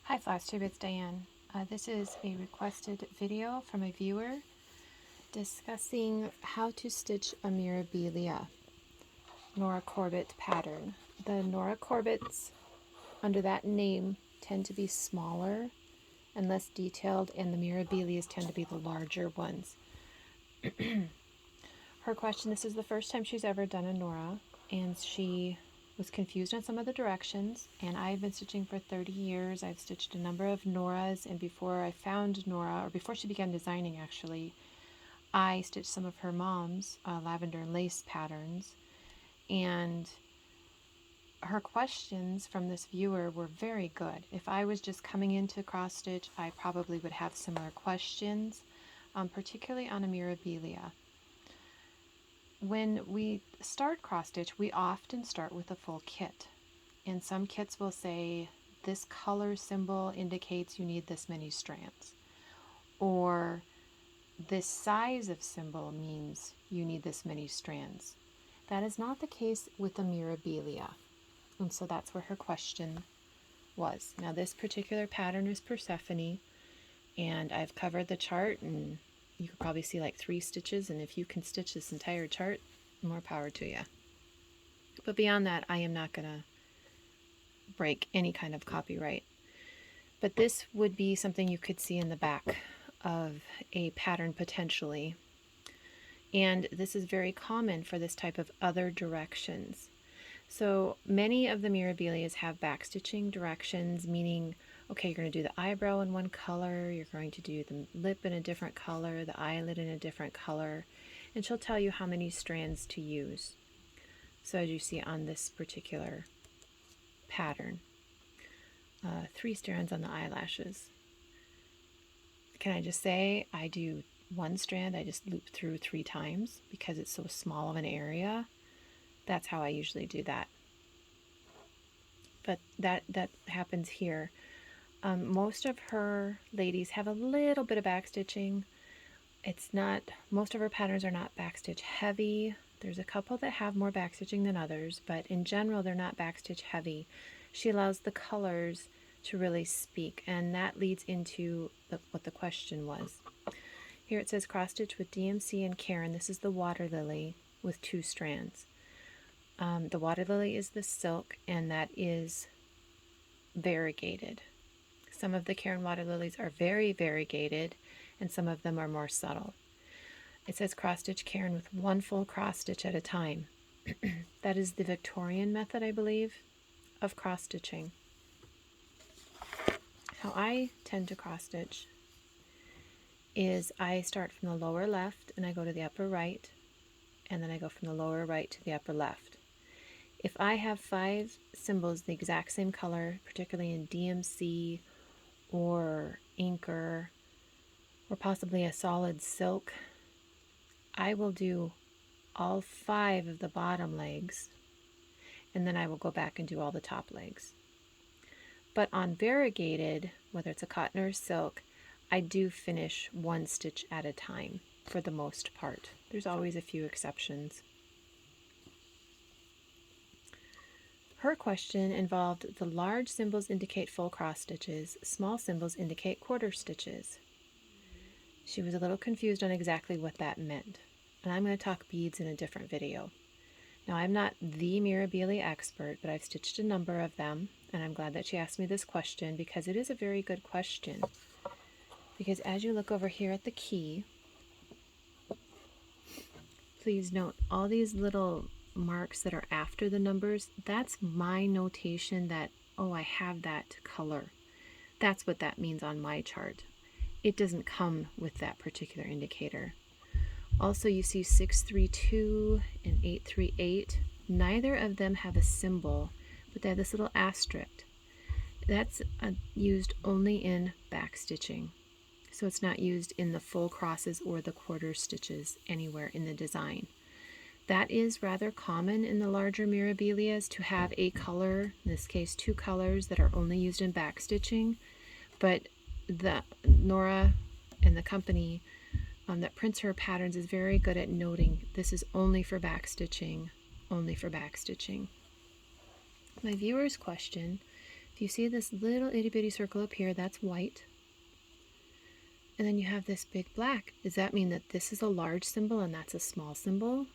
Hi FlashTube, it's Diane. This is a requested video from a viewer discussing how to stitch a Mirabilia Nora Corbett pattern. The Nora Corbetts under that name tend to be smaller and less detailed, and the Mirabilias tend to be the larger ones. Her question, this is the first time she's ever done a Nora, and she was confused on some of the directions, and I've been stitching for 30 years. I've stitched a number of Noras, and before I found Nora, or before she began designing actually, I stitched some of her mom's lavender and lace patterns, and her questions from this viewer were very good. If I was just coming into cross stitch, I probably would have similar questions, particularly on a Mirabilia. When we start cross stitch, we often start with a full kit, and some kits will say this color symbol indicates you need this many strands, or this size of symbol means you need this many strands. That is not the case with the Mirabilia, and so that's where her question was. Now this particular pattern is Persephone, and I've covered the chart, and you could probably see like 3 stitches, and if you can stitch this entire chart, more power to you. But beyond that, I am not going to break any kind of copyright. But this would be something you could see in the back of a pattern potentially. And this is very common for this type of other directions. So many of the Mirabilias have backstitching directions, meaning, okay, you're going to do the eyebrow in one color, you're going to do the lip in a different color, the eyelid in a different color, and she'll tell you how many strands to use. So as you see on this particular pattern, 3 strands on the eyelashes. Can I just say, I do 1 strand, I just loop through 3 times because it's so small of an area. That's how I usually do that. But that happens here. Most of her ladies have a little bit of backstitching. It's not, most of her patterns are not backstitch heavy. There's a couple that have more backstitching than others, but in general they're not backstitch heavy. She allows the colors to really speak, and that leads into what the question was. Here it says cross stitch with DMC and Karen. This is the water lily with 2 strands. The water lily is the silk, and that is variegated. Some of the Karen water lilies are very variegated, and some of them are more subtle. It says cross stitch Karen with 1 full cross stitch at a time. That is the Victorian method, I believe, of cross stitching. How I tend to cross stitch is I start from the lower left and I go to the upper right, and then I go from the lower right to the upper left. If I have 5 symbols the exact same color, particularly in DMC or Inker or possibly a solid silk, I will do all 5 of the bottom legs, and then I will go back and do all the top legs. But on variegated, whether it's a cotton or silk, I do finish 1 stitch at a time for the most part. There's always a few exceptions. Her question involved the large symbols indicate full cross stitches, small symbols indicate quarter stitches. She was a little confused on exactly what that meant, and I'm going to talk beads in a different video. Now, I'm not the Mirabilia expert, but I've stitched a number of them, and I'm glad that she asked me this question because it is a very good question. Because as you look over here at the key, please note all these little marks that are after the numbers, that's my notation that, oh, I have that color. That's what that means on my chart. It doesn't come with that particular indicator. Also, you see 632 and 838. Neither of them have a symbol, but they have this little asterisk. That's used only in backstitching. So it's not used in the full crosses or the quarter stitches anywhere in the design. That is rather common in the larger Mirabilias to have a color, in this case 2 colors, that are only used in backstitching, but the Nora and the company that prints her patterns is very good at noting this is only for backstitching, only for backstitching. My viewer's question If you see this little itty bitty circle up here, that's white. And then you have this big black. Does that mean that this is a large symbol and that's a small symbol?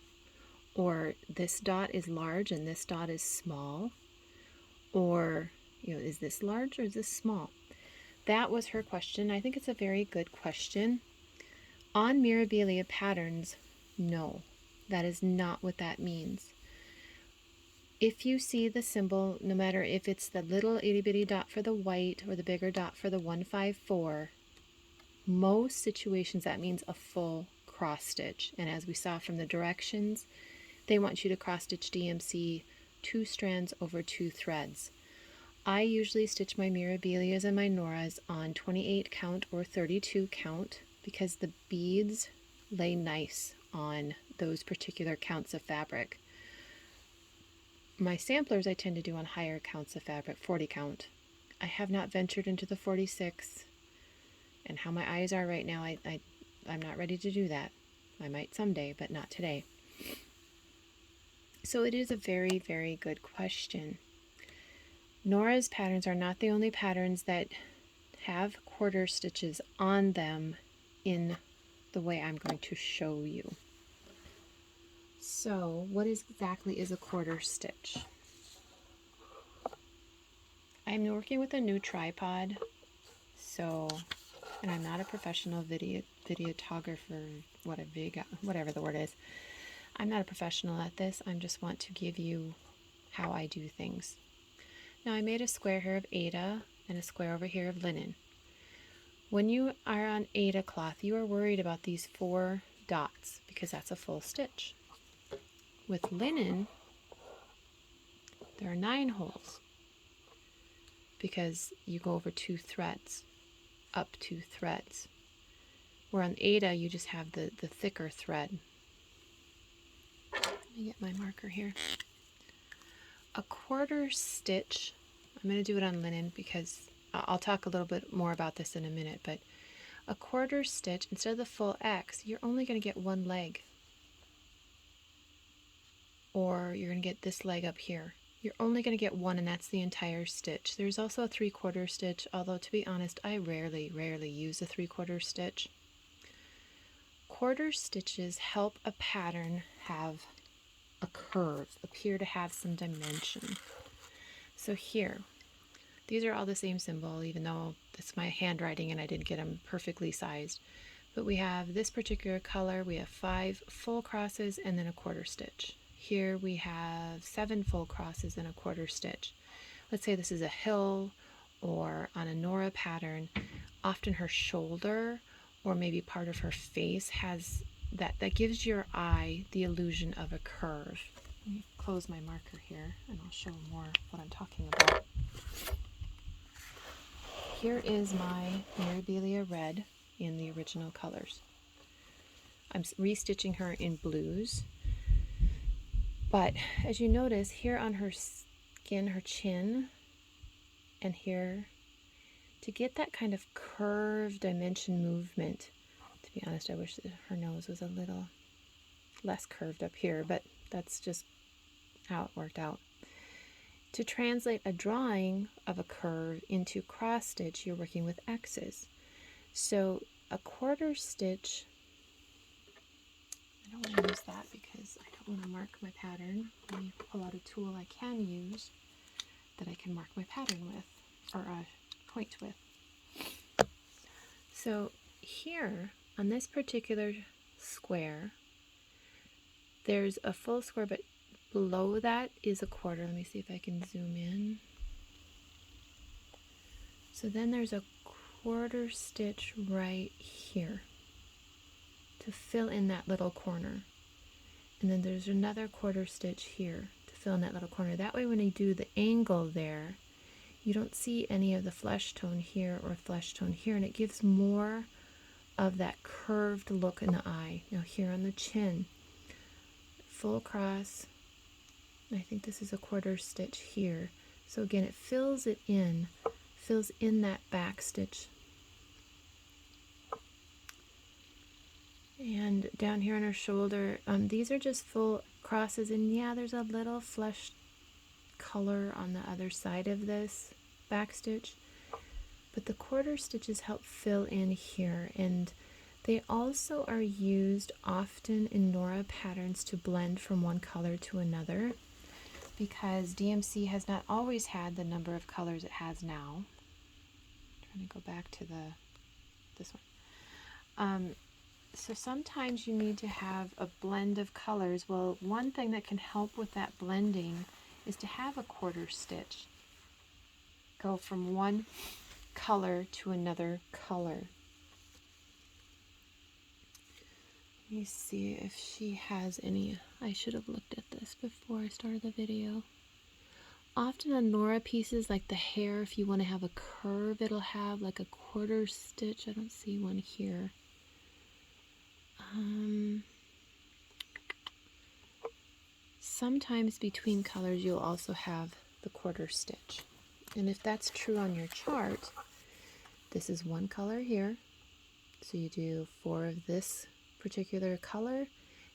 Or this dot is large and this dot is small? Or, is this large or is this small? That was her question. I think it's a very good question. On Mirabilia patterns, no, that is not what that means. If you see the symbol, no matter if it's the little itty bitty dot for the white or the bigger dot for the 154, most situations that means a full cross stitch. And as we saw from the directions, they want you to cross stitch DMC 2 strands over 2 threads. I usually stitch my Mirabilias and my Noras on 28 count or 32 count because the beads lay nice on those particular counts of fabric. My samplers I tend to do on higher counts of fabric, 40 count. I have not ventured into the 46, and how my eyes are right now, I'm not ready to do that. I might someday, but not today. So it is a very, very good question. Nora's patterns are not the only patterns that have quarter stitches on them in the way I'm going to show you. So what exactly is a quarter stitch? I'm working with a new tripod, and I'm not a professional videographer, whatever the word is. I'm not a professional at this. I just want to give you how I do things. Now I made a square here of Aida and a square over here of linen. When you are on Aida cloth, you are worried about these 4 dots because that's a full stitch. With linen, there are 9 holes because you go over 2 threads, up 2 threads. Where on Aida, you just have the thicker thread. Let me get my marker here. A quarter stitch, I'm going to do it on linen because I'll talk a little bit more about this in a minute, but a quarter stitch, instead of the full X, you're only going to get 1 leg. Or you're going to get this leg up here. You're only going to get 1, and that's the entire stitch. There's also a 3/4 stitch, although to be honest, I rarely use a 3/4 stitch. Quarter stitches help a pattern have a curve, appear to have some dimension. So here, these are all the same symbol, even though it's my handwriting and I didn't get them perfectly sized. But we have this particular color, we have 5 full crosses and then a quarter stitch. Here we have 7 full crosses and a quarter stitch. Let's say this is a hill or on a Nora pattern, often her shoulder or maybe part of her face has that gives your eye the illusion of a curve. Let me close my marker here and I'll show more what I'm talking about. Here is my Mirabilia red in the original colors. I'm restitching her in blues, but as you notice here on her skin, her chin, and here, to get that kind of curved dimension movement, to be honest, I wish that her nose was a little less curved up here, but that's just how it worked out. To translate a drawing of a curve into cross stitch, you're working with X's. So a quarter stitch, I don't want to use that because I don't want to mark my pattern. Let me pull out a tool I can use that I can mark my pattern with, or point with. So here on this particular square, there's a full square, but below that is a quarter. Let me see if I can zoom in. So then there's a quarter stitch right here to fill in that little corner. And then there's another quarter stitch here to fill in that little corner. That way when you do the angle there, you don't see any of the flesh tone here or flesh tone here, and it gives more of that curved look in the eye. Now here on the chin, full cross, I think this is a quarter stitch here. So again, it fills in that back stitch. And down here on her shoulder, these are just full crosses, and yeah, there's a little flesh color on the other side of this backstitch, but the quarter stitches help fill in here, and they also are used often in Nora patterns to blend from one color to another, because DMC has not always had the number of colors it has now. I'm trying to go back to this one. So sometimes you need to have a blend of colors. Well, one thing that can help with that blending is to have a quarter stitch. Go from one color to another color. Let me see if she has any. I should have looked at this before I started the video. Often on Nora pieces, like the hair, if you want to have a curve, it'll have like a quarter stitch. I don't see one here. Sometimes between colors you'll also have the quarter stitch. And if that's true on your chart, this is one color here. So you do 4 of this particular color,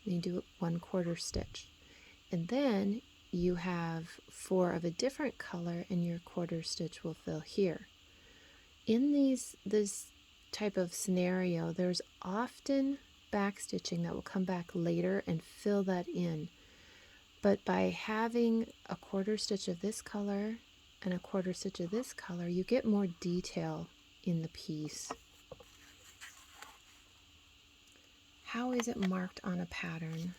and you do 1 quarter stitch. And then you have 4 of a different color, and your quarter stitch will fill here. In this type of scenario, there's often backstitching that will come back later and fill that in. But by having a quarter stitch of this color and a quarter stitch of this color, you get more detail in the piece. How is it marked on a pattern?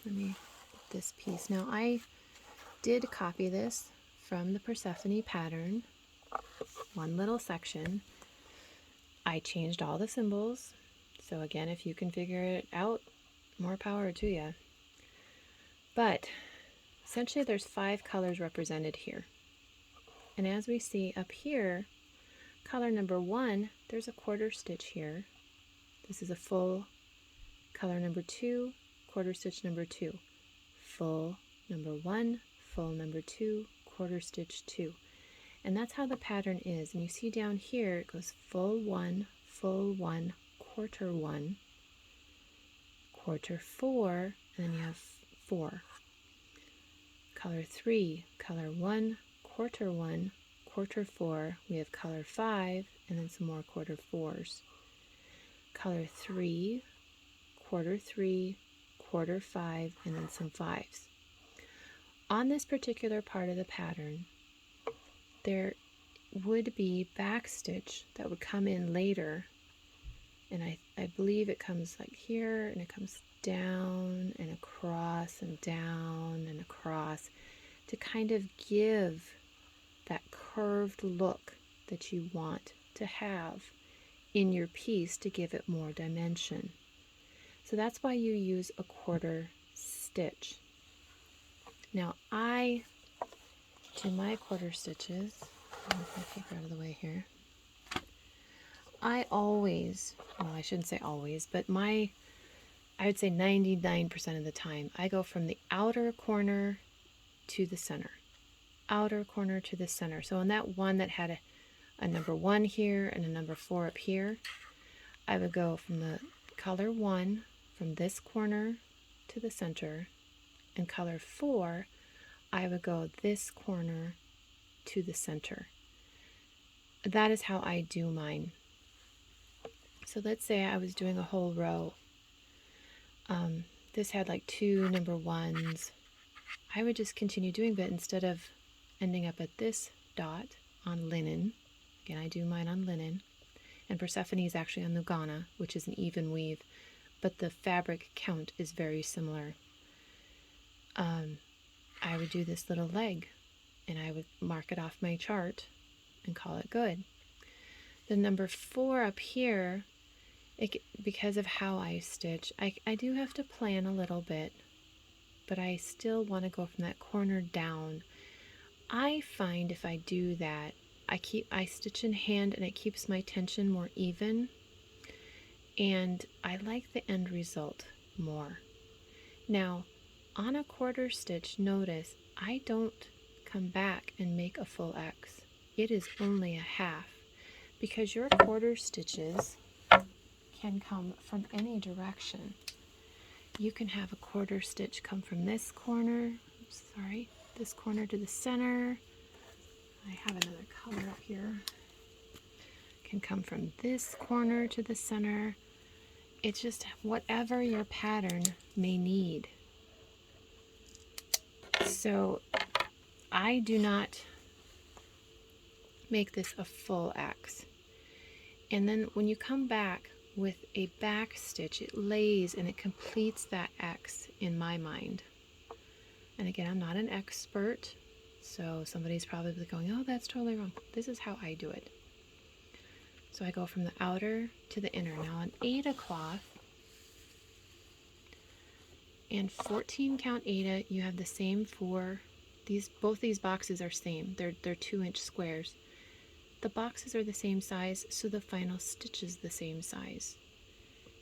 Let me get this piece. Now I did copy this from the Persephone pattern, one little section. I changed all the symbols. So again, if you can figure it out, more power to you. But essentially there's 5 colors represented here. And as we see up here, color number 1, there's a quarter stitch here. This is a full. Color number 2, quarter stitch number 2. Full number 1, full number 2, quarter stitch 2. And that's how the pattern is. And you see down here, it goes full 1, quarter 1, quarter 4, and then you have 4. Color 3, color 1, quarter 4, we have color 5, and then some more quarter 4s. Color 3, quarter 5, and then some 5s. On this particular part of the pattern, there would be backstitch that would come in later, and I believe it comes like here, and it comes down and across and down and across to kind of give that curved look that you want to have in your piece to give it more dimension. So that's why you use a quarter stitch. Now I do my quarter stitches. I'll move my paper out of the way here. I always, well, I shouldn't say always, but I would say 99% of the time, I go from the outer corner to the center. Outer corner to the center. So on that one that had a number 1 here and a number 4 up here, I would go from the color 1 from this corner to the center, and color 4, I would go this corner to the center. That is how I do mine. So let's say I was doing a whole row. This had like 2 number 1s. I would just continue doing, but instead of ending up at this dot on linen, again, I do mine on linen, and Persephone is actually on Lugana, which is an even weave, but the fabric count is very similar. I would do this little leg, and I would mark it off my chart and call it good. The number 4 up here, because of how I stitch, I do have to plan a little bit, but I still want to go from that corner down. I find if I do that, I stitch in hand and it keeps my tension more even, and I like the end result more. Now, on a quarter stitch, notice I don't come back and make a full X. It is only a half, because your quarter stitches can come from any direction. You can have a quarter stitch come from this corner, this corner to the center, I have another color up here. Can come from this corner to the center. It's just whatever your pattern may need. So I do not make this a full X. And then when you come back with a back stitch, it lays and it completes that X in my mind. And again, I'm not an expert, so somebody's probably going, oh, that's totally wrong. This is how I do it. So I go from the outer to the inner. Now on Aida cloth and 14 count Aida, you have the same four. Both these boxes are same. They're 2-inch squares. The boxes are the same size, so the final stitch is the same size.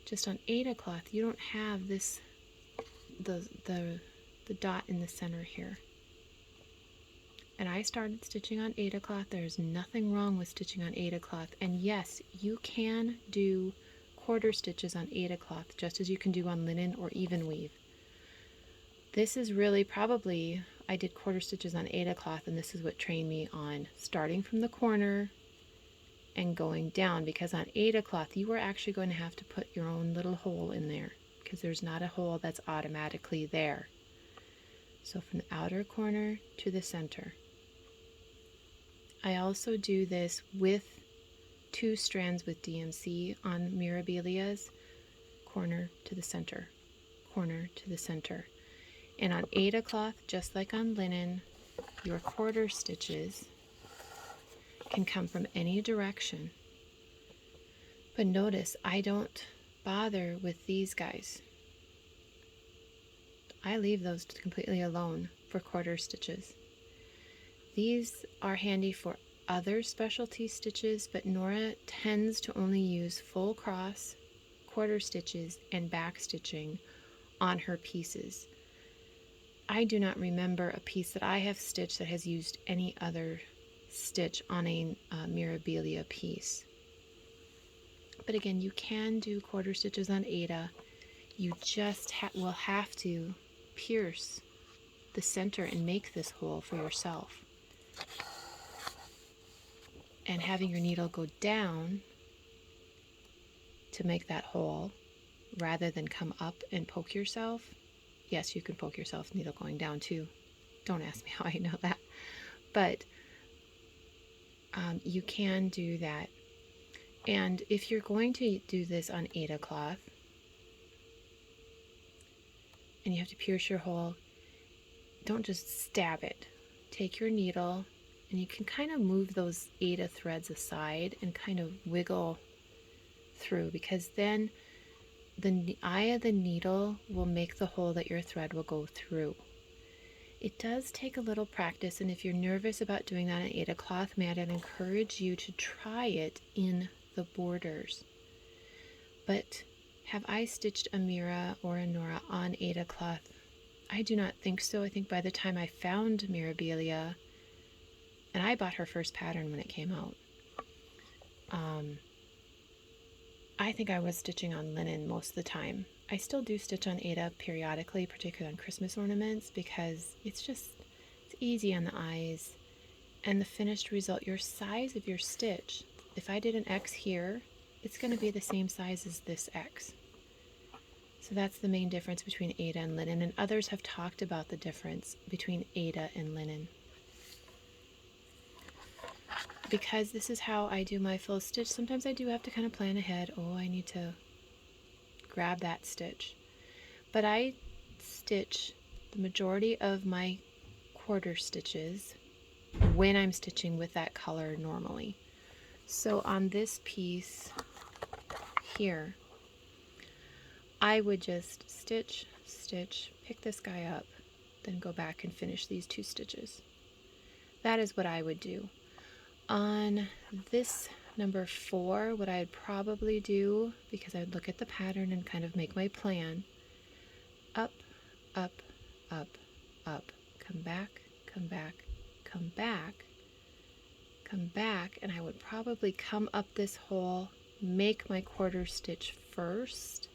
Just on Aida cloth, you don't have this, the dot in the center here. And I started stitching on Aida cloth. There's nothing wrong with stitching on Aida cloth. And yes, you can do quarter stitches on Aida cloth, just as you can do on linen or even weave. This is really probably, I did quarter stitches on Aida cloth, and this is what trained me on starting from the corner and going down, because on Aida cloth you are actually going to have to put your own little hole in there, because there's not a hole that's automatically there. So from the outer corner to the center. I also do this with 2 strands with DMC on Mirabilias, corner to the center, corner to the center. And on Aida cloth, just like on linen, your quarter stitches can come from any direction. But notice, I don't bother with these guys. I leave those completely alone for quarter stitches. These are handy for other specialty stitches, but Nora tends to only use full cross, quarter stitches, and back stitching on her pieces. I do not remember a piece that I have stitched that has used any other stitch on a Mirabilia piece. But again, you can do quarter stitches on Aida. You just will have to pierce the center and make this hole for yourself. And having your needle go down to make that hole rather than come up and poke yourself. Yes, you can poke yourself needle going down too. Don't ask me how I know that. But you can do that. And if you're going to do this on Aida cloth and you have to pierce your hole, don't just stab it. Take your needle and you can kind of move those Aida threads aside and kind of wiggle through, because then the eye of the needle will make the hole that your thread will go through. It does take a little practice, and if you're nervous about doing that on Aida cloth, may I encourage you to try it in the borders. But have I stitched a Mira or a Nora on Aida cloth? I do not think so. I think by the time I found Mirabilia, and I bought her first pattern when it came out, I think I was stitching on linen most of the time. I still do stitch on Aida periodically, particularly on Christmas ornaments, because it's easy on the eyes. And the finished result, your size of your stitch, if I did an X here, it's going to be the same size as this X. So that's the main difference between Aida and linen, and others have talked about the difference between Aida and linen. Because this is how I do my full stitch, sometimes I do have to kind of plan ahead. Oh, I need to grab that stitch. But I stitch the majority of my quarter stitches when I'm stitching with that color normally. So on this piece here, I would just stitch, stitch, pick this guy up, then go back and finish these 2 stitches. That is what I would do. On this number 4, what I'd probably do, because I'd look at the pattern and kind of make my plan, up, up, up, up, come back, come back, come back, come back, and I would probably come up this hole, make my quarter stitch first,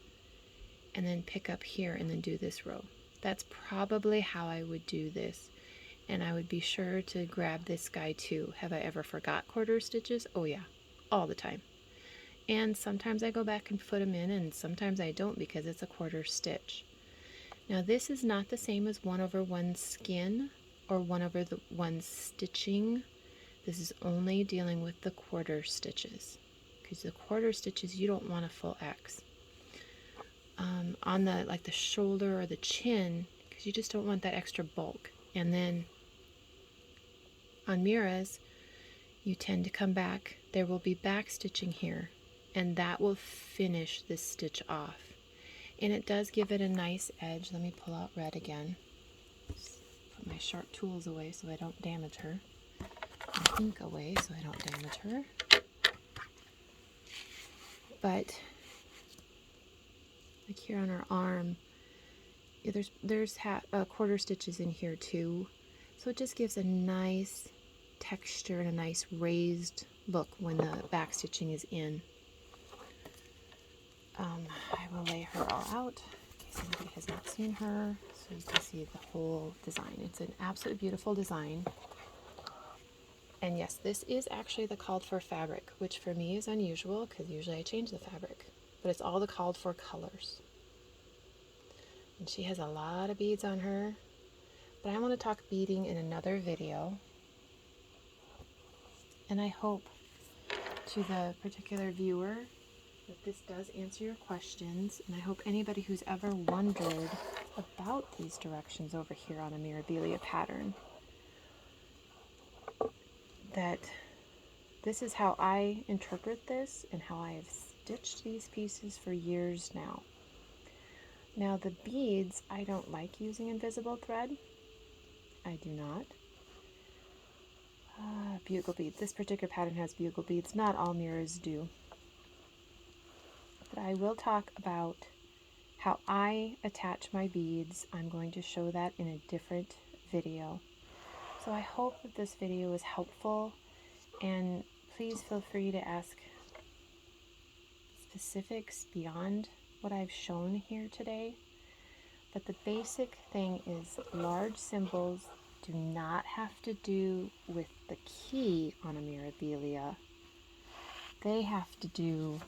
and then pick up here and then do this row. That's probably how I would do this. and I would be sure to grab this guy too. Have I ever forgot quarter stitches? Oh yeah, all the time. And sometimes I go back and put them in, and sometimes I don't because it's a quarter stitch. Now this is not the same as 1/1 skin or 1/1 stitching. This is only dealing with the quarter stitches, because the quarter stitches you don't want a full X. On the like the shoulder or the chin, because you just don't want that extra bulk. And then on Mira's, you tend to come back. There will be back stitching here, and that will finish this stitch off. And it does give it a nice edge. Let me pull out red again. Put my sharp tools away so I don't damage her. My ink away so I don't damage her. But like here on her arm, yeah, there's quarter stitches in here too. So it just gives a nice texture and a nice raised look when the back stitching is in. I will lay her all out in case anybody has not seen her, so you can see the whole design. It's an absolutely beautiful design. And yes, this is actually the called for fabric, which for me is unusual because usually I change the fabric, but it's all the called for colors. And she has a lot of beads on her, but I want to talk beading in another video. And I hope to the particular viewer that this does answer your questions, and I hope anybody who's ever wondered about these directions over here on a Mirabilia pattern, that this is how I interpret this and how I have stitched these pieces for years now. Now the beads, I don't like using invisible thread. I do not. Bugle beads. This particular pattern has bugle beads. Not all mirrors do. But I will talk about how I attach my beads. I'm going to show that in a different video. So I hope that this video is helpful, and please feel free to ask specifics beyond what I've shown here today. But the basic thing is large symbols do not have to do with the key on a Mirabilia. They have to do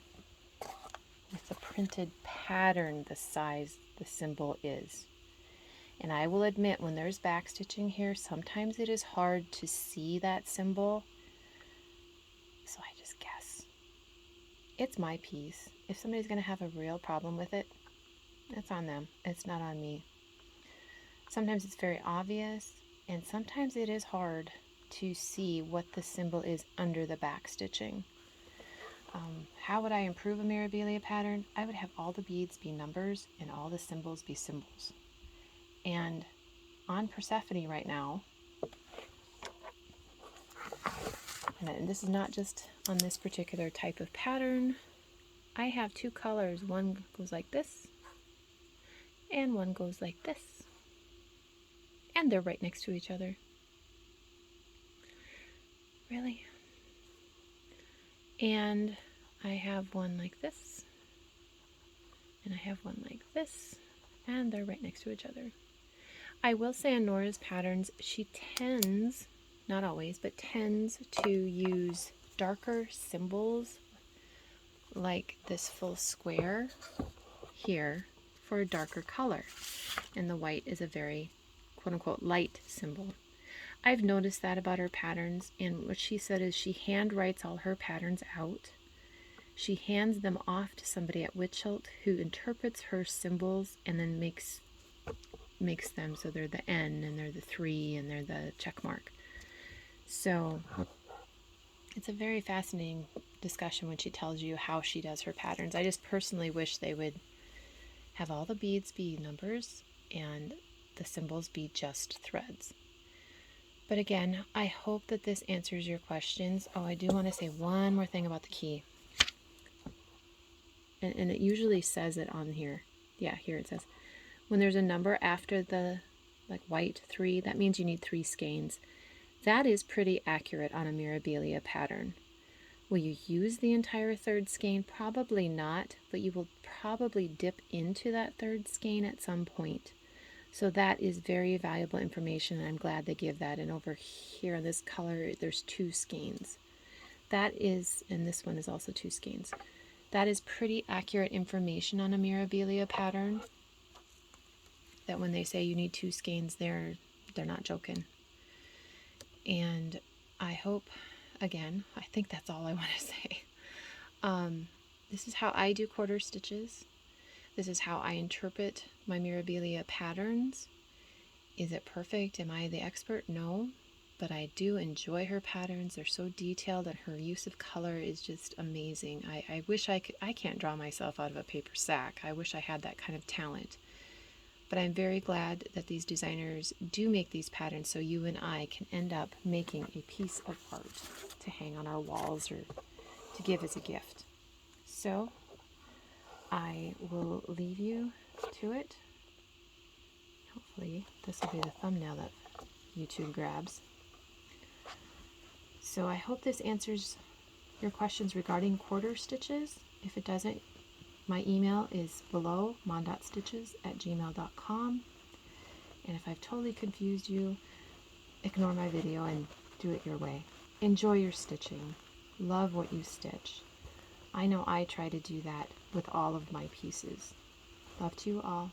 with the printed pattern, the size the symbol is. And I will admit, when there's back stitching here, sometimes it is hard to see that symbol. So I just guess. It's my piece. If somebody's going to have a real problem with it, it's on them. It's not on me. Sometimes it's very obvious, and sometimes it is hard to see what the symbol is under the back stitching. How would I improve a Mirabilia pattern? I would have all the beads be numbers and all the symbols be symbols. And on Persephone right now, and this is not just on this particular type of pattern, I have two colors. One goes like this, and one goes like this. And they're right next to each other. Really? And I have one like this, and I have one like this, and they're right next to each other. I will say on Nora's patterns, she tends, not always, but tends to use darker symbols like this full square here for a darker color. And the white is a very quote-unquote light symbol. I've noticed that about her patterns, and what she said is she hand writes all her patterns out. She hands them off to somebody at Witchelt who interprets her symbols and then makes them so they're the N and they're the 3 and they're the check mark. So it's a very fascinating discussion when she tells you how she does her patterns. I just personally wish they would have all the beads be numbers and the symbols be just threads. But again, I hope that this answers your questions. Oh, I do want to say one more thing about the key. And it usually says it on here. Yeah, here it says, when there's a number after the like white 3, that means you need 3 skeins. That is pretty accurate on a Mirabilia pattern. Will you use the entire 3rd skein? Probably not, but you will probably dip into that 3rd skein at some point. So that is very valuable information, and I'm glad they give that. And over here in this color, there's 2 skeins. That is, and this one is also 2 skeins. That is pretty accurate information on a Mirabilia pattern. That when they say you need 2 skeins, they're not joking. And I hope, again, I think that's all I want to say. This is how I do quarter stitches. This is how I interpret my Mirabilia patterns. Is it perfect? Am I the expert? No, but I do enjoy her patterns. They're so detailed, and her use of color is just amazing. I wish I could. I can't draw myself out of a paper sack. I wish I had that kind of talent. But I'm very glad that these designers do make these patterns so you and I can end up making a piece of art to hang on our walls or to give as a gift. So I will leave you to it. Hopefully this will be the thumbnail that YouTube grabs. So I hope this answers your questions regarding quarter stitches. If it doesn't, my email is below, mondotstitches@gmail.com. And if I've totally confused you, ignore my video and do it your way. Enjoy your stitching. Love what you stitch. I know I try to do that with all of my pieces. Love to you all.